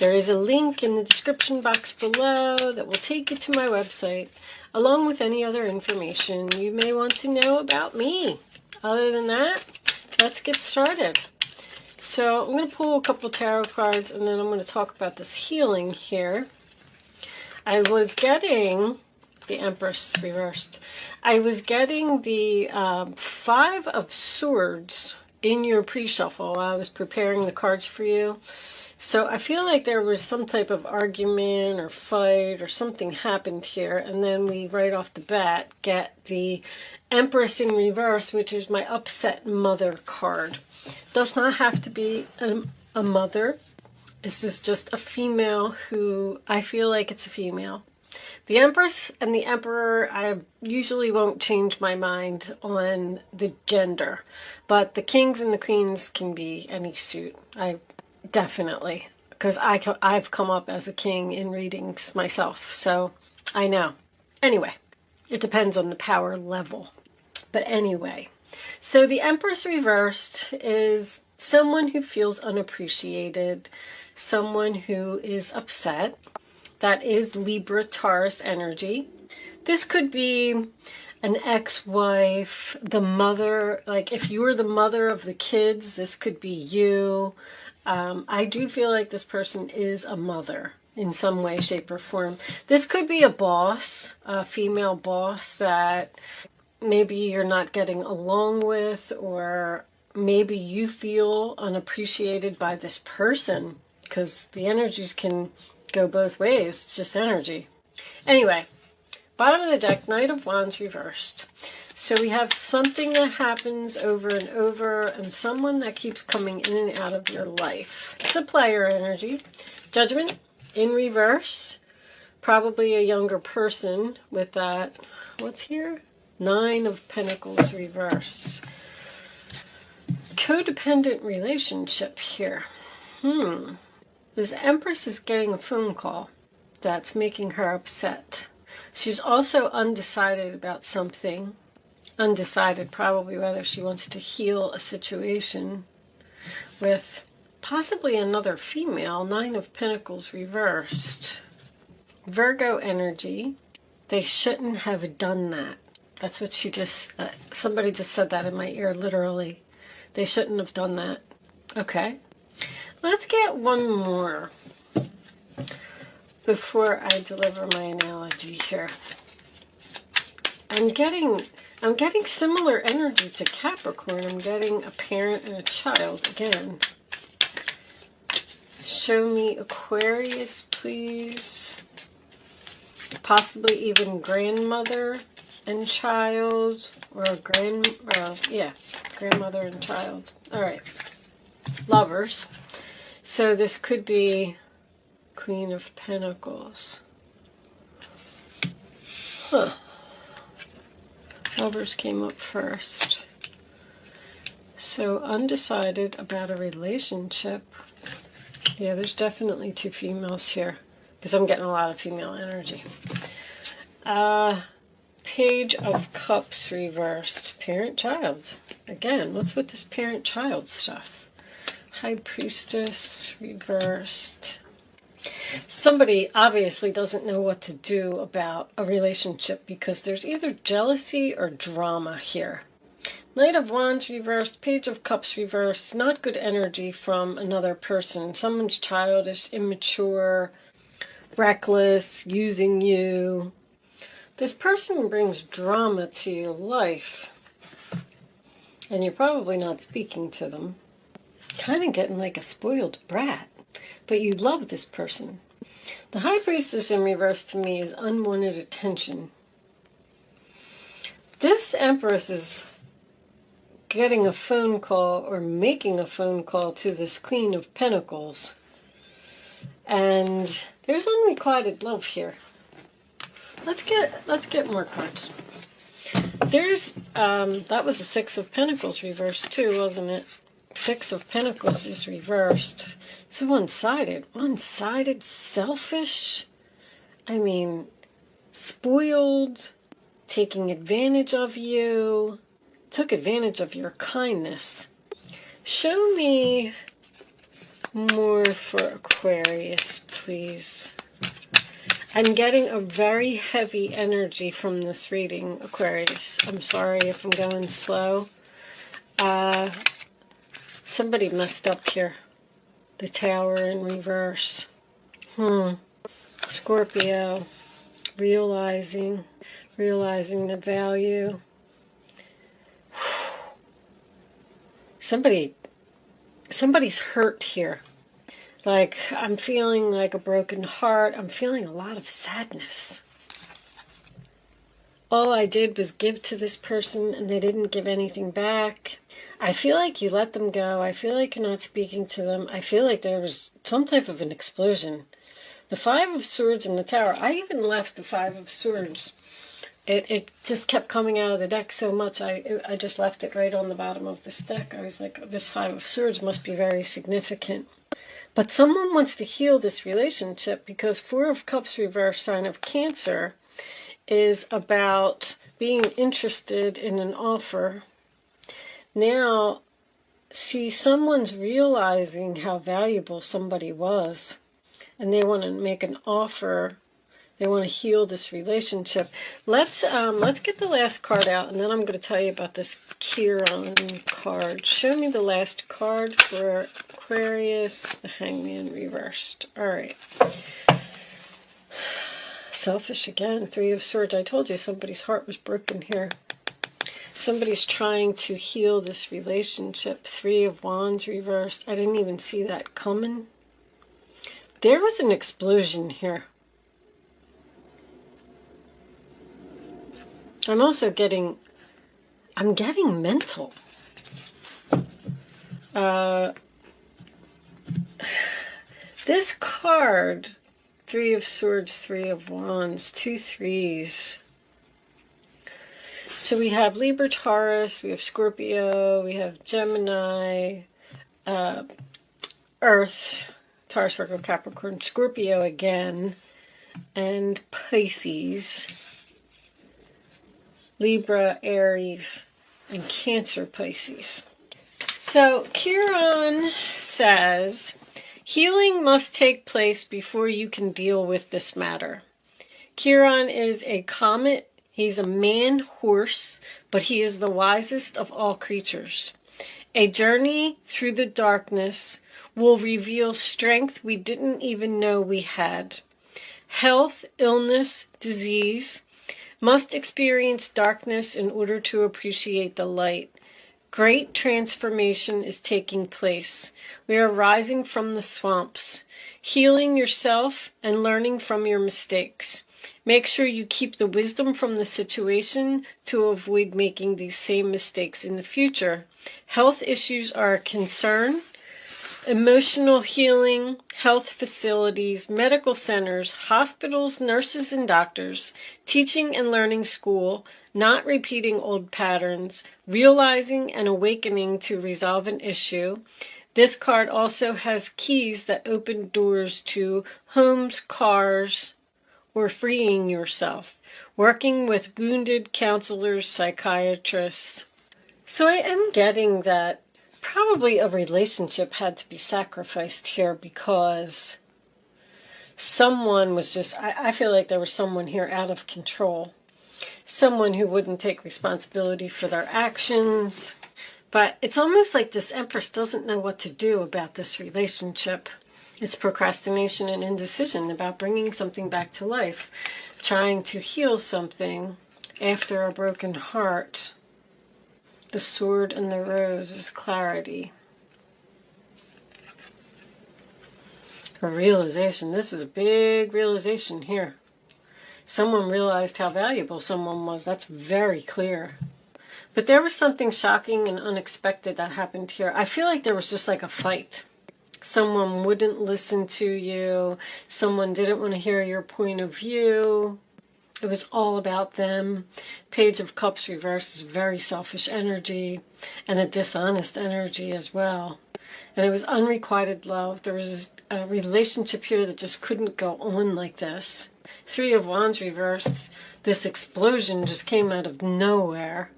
There is a link in the description box below that will take you to my website, along with any other information you may want to know about me. Other than that, let's get started. So I'm going to pull a couple tarot cards, and then I'm going to talk about this healing here. I was getting the Empress reversed. I was getting the Five of Swords in your pre-shuffle while I was preparing the cards for you. So I feel like there was some type of argument or fight or something happened here. And then we, right off the bat, get the Empress in reverse, which is my upset mother card. Does not have to be a mother. This is just a female who, I feel like it's a female. The Empress and the Emperor, I usually won't change my mind on the gender. But the Kings and the Queens can be any suit. Definitely, because I've come up as a king in readings myself, so I know. Anyway, it depends on the power level. But anyway, so the Empress reversed is someone who feels unappreciated, someone who is upset. That is Libra Taurus energy. This could be an ex-wife, the mother, like if you were the mother of the kids, this could be you. I do feel like this person is a mother in some way, shape, or form. This could be a boss, a female boss that maybe you're not getting along with, or maybe you feel unappreciated by this person, because the energies can go both ways. It's just energy. Anyway, bottom of the deck, Knight of Wands reversed. So we have something that happens over and over, and someone that keeps coming in and out of your life. It's a player energy. Judgment in reverse. Probably a younger person with that. What's here? Nine of Pentacles reverse. Codependent relationship here. This Empress is getting a phone call that's making her upset. She's also undecided about something. Undecided probably whether she wants to heal a situation with possibly another female. Nine of Pentacles reversed. Virgo energy. They shouldn't have done that. That's what she just, somebody just said that in my ear, literally. They shouldn't have done that. Okay. Let's get one more before I deliver my analogy here. I'm getting similar energy to Capricorn. I'm getting a parent and a child again. Show me Aquarius, please. Possibly even grandmother and child, or grandmother and child. All right, lovers. So this could be Queen of Pentacles. Lovers came up first. So undecided about a relationship. Yeah, there's definitely two females here, because I'm getting a lot of female energy. Page of Cups reversed. Parent-child. Again, what's with this parent-child stuff? High Priestess reversed. Somebody obviously doesn't know what to do about a relationship because there's either jealousy or drama here. Knight of Wands reversed. Page of Cups reversed. Not good energy from another person. Someone's childish, immature, reckless, using you. This person brings drama to your life, and you're probably not speaking to them. Kind of getting like a spoiled brat, but you love this person. The High Priestess in reverse to me is unwanted attention. This Empress is getting a phone call or making a phone call to this Queen of Pentacles, and there's unrequited love here. Let's get more cards. There's that was a Six of Pentacles reversed too, wasn't it? Six of Pentacles is reversed. It's one-sided. One-sided, selfish. I mean, spoiled, taking advantage of you, took advantage of your kindness. Show me More for Aquarius, please. I'm getting a very heavy energy from this reading, Aquarius. I'm sorry if I'm going slow. Somebody messed up here. The Tower in reverse. Scorpio. Realizing the value. Somebody's hurt here. Like, I'm feeling like a broken heart. I'm feeling a lot of sadness. All I did was give to this person and they didn't give anything back. I feel like you let them go. I feel like you're not speaking to them. I feel like there was some type of an explosion. The Five of Swords in the Tower. I even left the Five of Swords. It just kept coming out of the deck so much. I just left it right on the bottom of this deck. I was like, this Five of Swords must be very significant. But someone wants to heal this relationship because Four of Cups reverse, sign of Cancer, is about being interested in an offer. Now, see, someone's realizing how valuable somebody was, and they want to make an offer. They want to heal this relationship. Let's get the last card out, and then I'm going to tell you about this Chiron card. Show me the last card for Aquarius, the Hangman reversed. All right. Selfish again, Three of Swords. I told you somebody's heart was broken here. Somebody's trying to heal this relationship. Three of Wands reversed. I didn't even see that coming. There was an explosion here. I'm also getting mental. This card, Three of Swords, Three of Wands, 2 threes. So we have Libra, Taurus, we have Scorpio, we have Gemini, Earth, Taurus, Virgo, Capricorn, Scorpio again, and Pisces, Libra, Aries, and Cancer, Pisces. So Chiron says, healing must take place before you can deal with this matter. Chiron is a comet. He's a man-horse, but he is the wisest of all creatures. A journey through the darkness will reveal strength we didn't even know we had. Health, illness, disease must experience darkness in order to appreciate the light. Great transformation is taking place. We are rising from the swamps, healing yourself and learning from your mistakes. Make sure you keep the wisdom from the situation to avoid making these same mistakes in the future. Health issues are a concern. Emotional healing, health facilities, medical centers, hospitals, nurses and doctors, teaching and learning school, not repeating old patterns, realizing and awakening to resolve an issue. This card also has keys that open doors to homes, cars, or freeing yourself, working with wounded counselors, psychiatrists. So I am getting that probably a relationship had to be sacrificed here because someone was just, I feel like there was someone here out of control. Someone who wouldn't take responsibility for their actions. But it's almost like this Empress doesn't know what to do about this relationship. It's procrastination and indecision about bringing something back to life, trying to heal something after a broken heart. The Sword and the Rose is clarity. A realization. This is a big realization here. Someone realized how valuable someone was. That's very clear. But there was something shocking and unexpected that happened here. I feel like there was just like a fight. Someone wouldn't listen to you. Someone didn't want to hear your point of view. It was all about them. Page of Cups reverse is very selfish energy and a dishonest energy as well. And it was unrequited love. There was a relationship here that just couldn't go on like this. Three of Wands reversed. This explosion just came out of nowhere.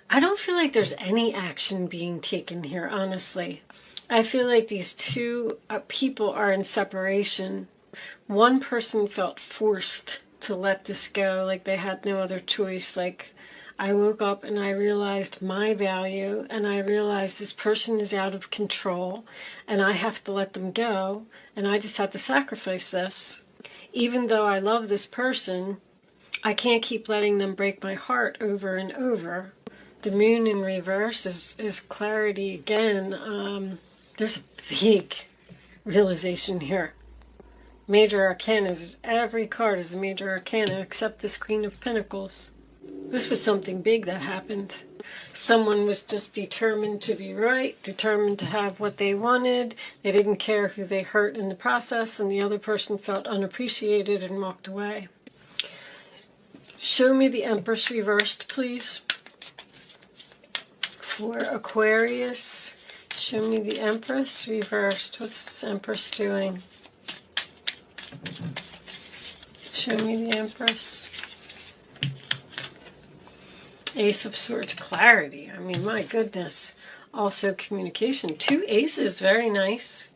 I don't feel like there's any action being taken here, honestly. I feel like these two people are in separation. One person felt forced to let this go, like they had no other choice. Like, I woke up and I realized my value, and I realized this person is out of control and I have to let them go, and I just had to sacrifice this. Even though I love this person, I can't keep letting them break my heart over and over. The moon in reverse is clarity again. There's a big realization here. Major arcana is, every card is a major arcana except this Queen of Pentacles. This was something big that happened. Someone was just determined to be right, determined to have what they wanted. They didn't care who they hurt in the process, and the other person felt unappreciated and walked away. Show me the Empress reversed, please. For Aquarius, show me the Empress reversed. What's this Empress doing? Show me the Empress. Ace of Swords, clarity. I mean, my goodness. Also communication. 2 aces, very nice.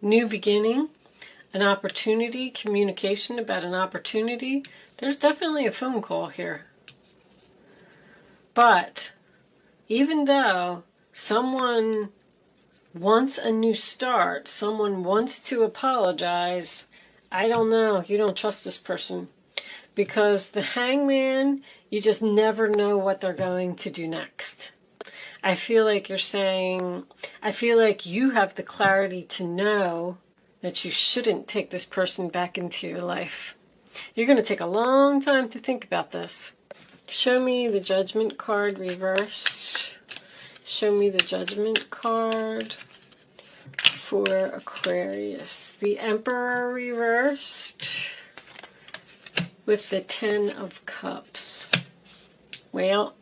New beginning, an opportunity, communication about an opportunity. There's definitely a phone call here. But even though someone wants a new start, someone wants to apologize, I don't know, you don't trust this person. Because the Hangman, you just never know what they're going to do next. I feel like you're saying, I feel like you have the clarity to know that you shouldn't take this person back into your life. You're going to take a long time to think about this. Show me the Judgment card reversed. Show me the Judgment card for Aquarius. The Emperor reversed with the 10 of Cups. Well,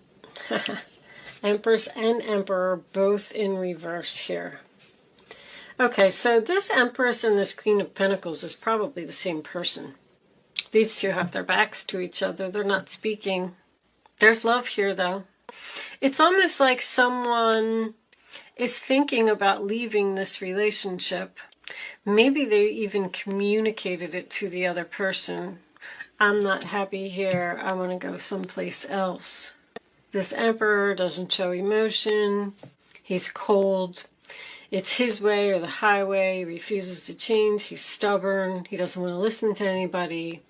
Empress and Emperor both in reverse here. Okay, so this Empress and this Queen of Pentacles is probably the same person. These two have their backs to each other. They're not speaking. There's love here, though. It's almost like someone is thinking about leaving this relationship. Maybe they even communicated it to the other person. I'm not happy here. I want to go someplace else. This Emperor doesn't show emotion. He's cold. It's his way or the highway. He refuses to change. He's stubborn. He doesn't want to listen to anybody.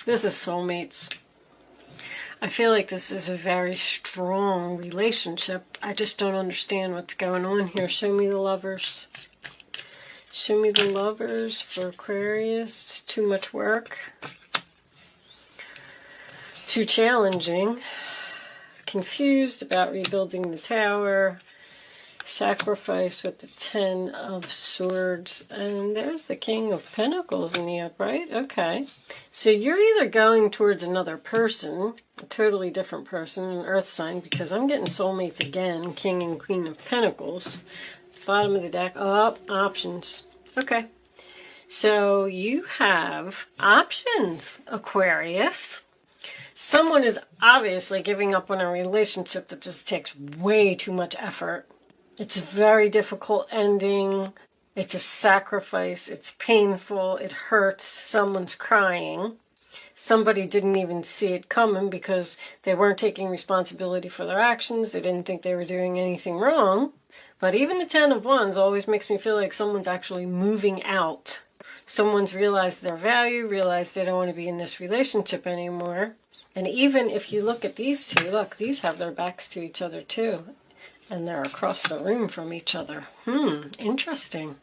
This is soulmates. I feel like this is a very strong relationship. I just don't understand what's going on here. Show me the Lovers. Show me the Lovers for Aquarius. It's too much work. Too challenging. Confused about rebuilding the tower. Sacrifice with the 10 of Swords. And there's the King of Pentacles in the upright. Okay. So you're either going towards another person, a totally different person, an earth sign, because I'm getting soulmates again, King and Queen of Pentacles. Bottom of the deck. Oh, options. Okay. So you have options, Aquarius. Someone is obviously giving up on a relationship that just takes way too much effort. It's a very difficult ending. It's a sacrifice. It's painful. It hurts. Someone's crying. Somebody didn't even see it coming because they weren't taking responsibility for their actions. They didn't think they were doing anything wrong. But even the 10 of Wands always makes me feel like someone's actually moving out. Someone's realized their value, realized they don't want to be in this relationship anymore. And even if you look at these two, look, these have their backs to each other too. And they're across the room from each other. Interesting.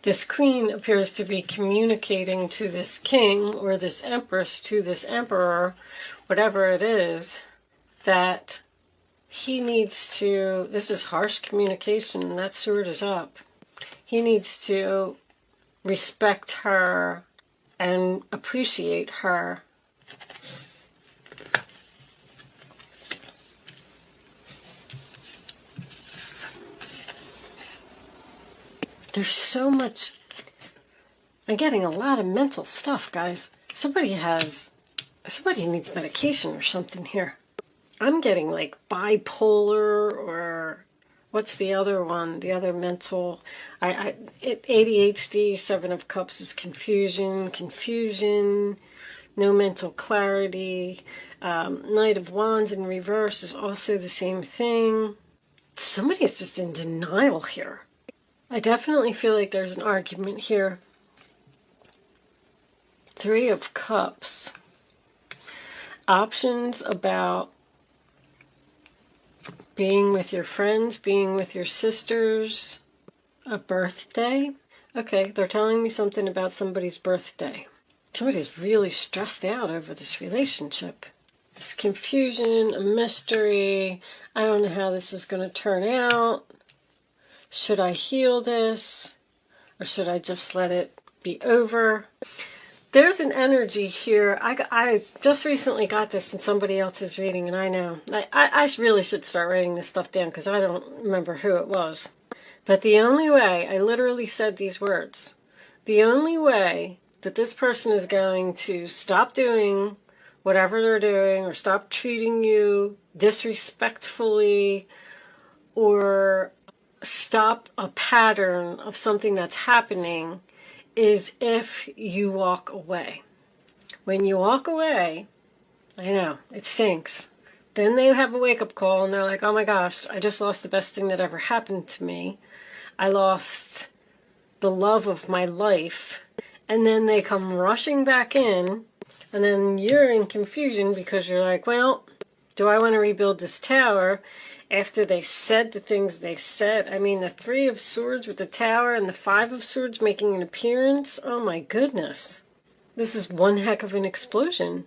This Queen appears to be communicating to this King or this Empress to this Emperor, whatever it is, that he needs to, this is harsh communication, that sword is up. He needs to respect her and appreciate her. There's so much, I'm getting a lot of mental stuff, guys. Somebody needs medication or something here. I'm getting like bipolar or What's the other one? The other mental, ADHD, Seven of Cups is confusion, no mental clarity. Knight of Wands in reverse is also the same thing. Somebody is just in denial here. I definitely feel like there's an argument here. Three of Cups. Options about being with your friends, being with your sisters, a birthday. Okay, they're telling me something about somebody's birthday. Somebody's really stressed out over this relationship. It's confusion, a mystery. I don't know how this is going to turn out. Should I heal this? Or should I just let it be over? There's an energy here. I just recently got this in somebody else's reading, and I know. I really should start writing this stuff down because I don't remember who it was. But the only way, I literally said these words, the only way that this person is going to stop doing whatever they're doing or stop treating you disrespectfully or stop a pattern of something that's happening is if you walk away. When you walk away, I know, it stinks. Then they have a wake-up call and they're like, oh my gosh, I just lost the best thing that ever happened to me. I lost the love of my life. And then they come rushing back in, and then you're in confusion because you're like, well, do I want to rebuild this tower after they said the things they said? I mean, the Three of Swords with the tower and the Five of Swords making an appearance. Oh my goodness. This is one heck of an explosion.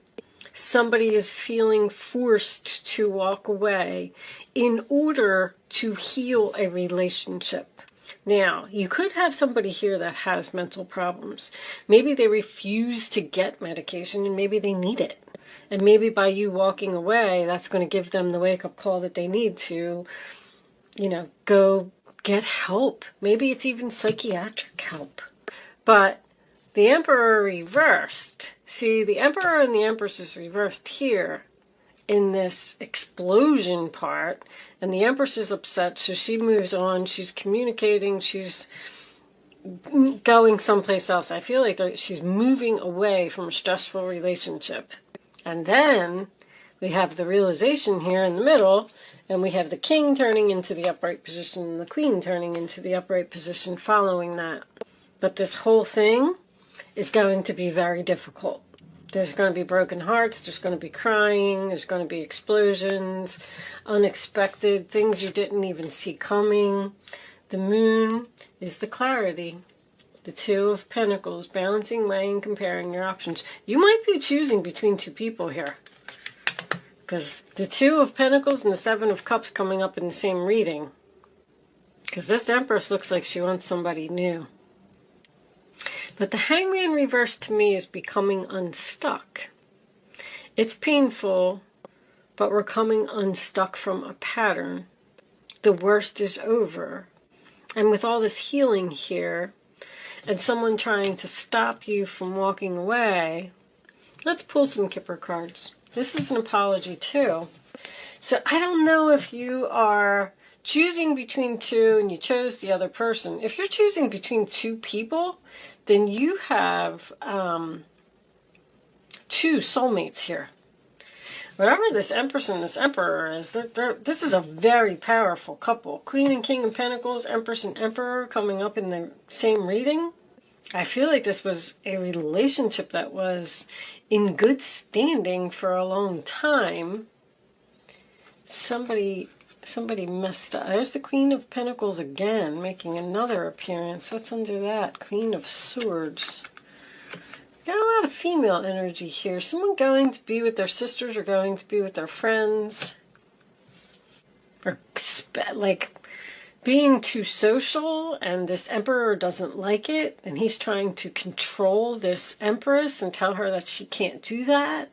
Somebody is feeling forced to walk away in order to heal a relationship. Now, you could have somebody here that has mental problems. Maybe they refuse to get medication and maybe they need it. And maybe by you walking away, that's going to give them the wake-up call that they need to, go get help. Maybe it's even psychiatric help. But the Emperor reversed. See, the Emperor and the Empress is reversed here in this explosion part. And the Empress is upset, so she moves on. She's communicating. She's going someplace else. I feel like she's moving away from a stressful relationship. And then we have the realization here in the middle, and we have the King turning into the upright position and the Queen turning into the upright position following that. But this whole thing is going to be very difficult. There's going to be broken hearts, there's going to be crying, there's going to be explosions, unexpected, things you didn't even see coming. The Moon is the clarity. The Two of Pentacles, balancing, weighing, comparing your options. You might be choosing between two people here. Because the Two of Pentacles and the Seven of Cups coming up in the same reading. Because this Empress looks like she wants somebody new. But the Hangman reverse to me is becoming unstuck. It's painful, but we're coming unstuck from a pattern. The worst is over. And with all this healing here, and someone trying to stop you from walking away, let's pull some Kipper cards. This is an apology too. So I don't know if you are choosing between two and you chose the other person. If you're choosing between two people, then you have two soulmates here. Whatever this Empress and this Emperor is, this is a very powerful couple. Queen and King of Pentacles, Empress and Emperor coming up in the same reading. I feel like this was a relationship that was in good standing for a long time. Somebody messed up. There's the Queen of Pentacles again, making another appearance. What's under that? Queen of Swords. Got a lot of female energy here. Someone going to be with their sisters or going to be with their friends. Or like being too social, and this Emperor doesn't like it, and he's trying to control this Empress and tell her that she can't do that.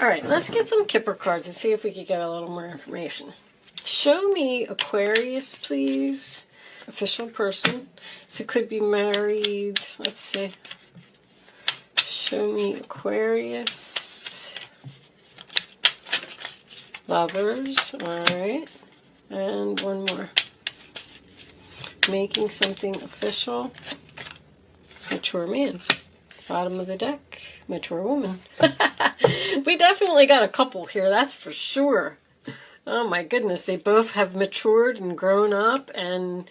All right, let's get some Kipper cards and see if we can get a little more information. Show me Aquarius, please. Official person. So could be married. Let's see. Show me Aquarius. Lovers. All right. And one more. Making something official. Mature man. Bottom of the deck. Mature woman. We definitely got a couple here, that's for sure. Oh my goodness, they both have matured and grown up, and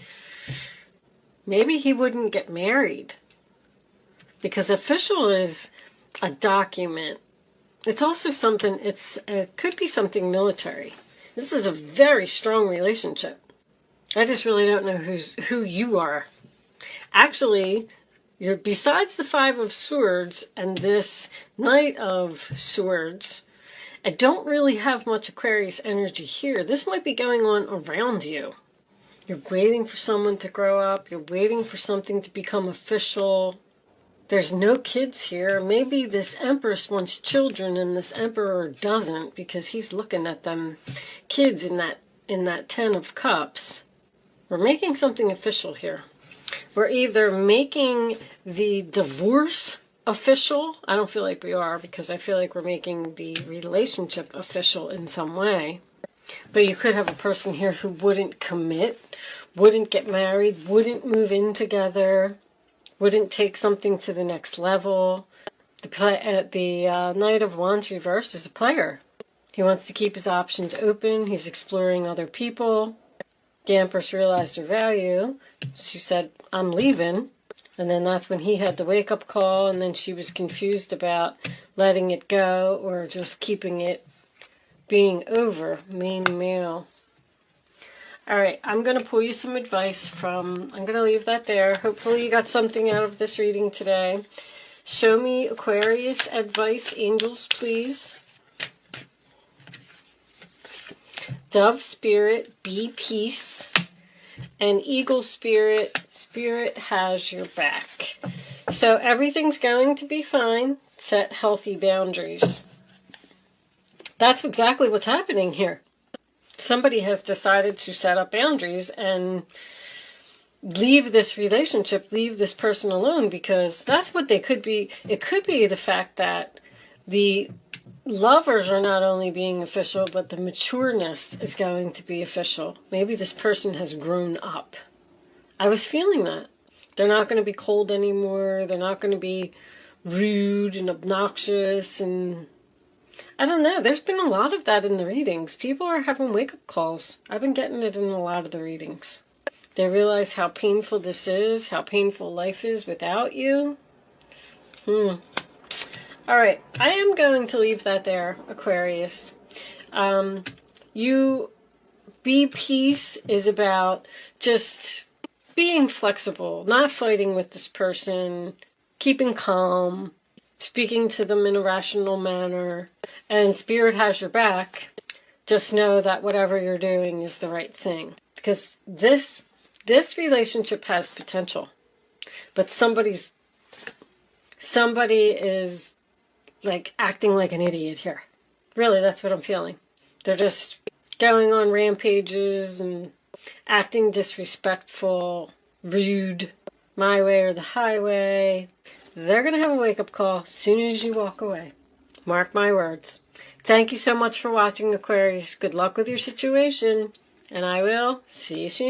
maybe he wouldn't get married. Because official is a document. It's also something, it could be something military. This is a very strong relationship. I just really don't know who you are. Actually, you're besides the Five of Swords and this Knight of Swords, I don't really have much Aquarius energy here. This might be going on around you. You're waiting for someone to grow up. You're waiting for something to become official. There's no kids here. Maybe this Empress wants children and this Emperor doesn't, because he's looking at them kids in that Ten of Cups. We're making something official here. We're either making the divorce official. I don't feel like we are, because I feel like we're making the relationship official in some way. But you could have a person here who wouldn't commit, wouldn't get married, wouldn't move in together, wouldn't take something to the next level. The Knight of Wands reversed is a player. He wants to keep his options open. He's exploring other people. The Empress realized her value. She said, I'm leaving. And then that's when he had the wake-up call, and then she was confused about letting it go or just keeping it being over. Main male. All right, I'm going to pull you some advice I'm going to leave that there. Hopefully you got something out of this reading today. Show me Aquarius advice, angels, please. Dove spirit, be peace. And eagle spirit, spirit has your back. So everything's going to be fine. Set healthy boundaries. That's exactly what's happening here. Somebody has decided to set up boundaries and leave this relationship, leave this person alone, because that's what they could be. It could be the fact that the lovers are not only being official, but the matureness is going to be official. Maybe this person has grown up. I was feeling that. They're not going to be cold anymore. They're not going to be rude and obnoxious. And I don't know. There's been a lot of that in the readings. People are having wake-up calls. I've been getting it in a lot of the readings. They realize how painful this is, how painful life is without you. All right, I am going to leave that there, Aquarius. You be peace is about just being flexible, not fighting with this person, keeping calm, speaking to them in a rational manner, and spirit has your back. Just know that whatever you're doing is the right thing, because this relationship has potential, but somebody is like acting like an idiot here. Really, that's what I'm feeling. They're just going on rampages and acting disrespectful, rude, my way or the highway. They're going to have a wake-up call as soon as you walk away. Mark my words. Thank you so much for watching, Aquarius. Good luck with your situation, and I will see you soon.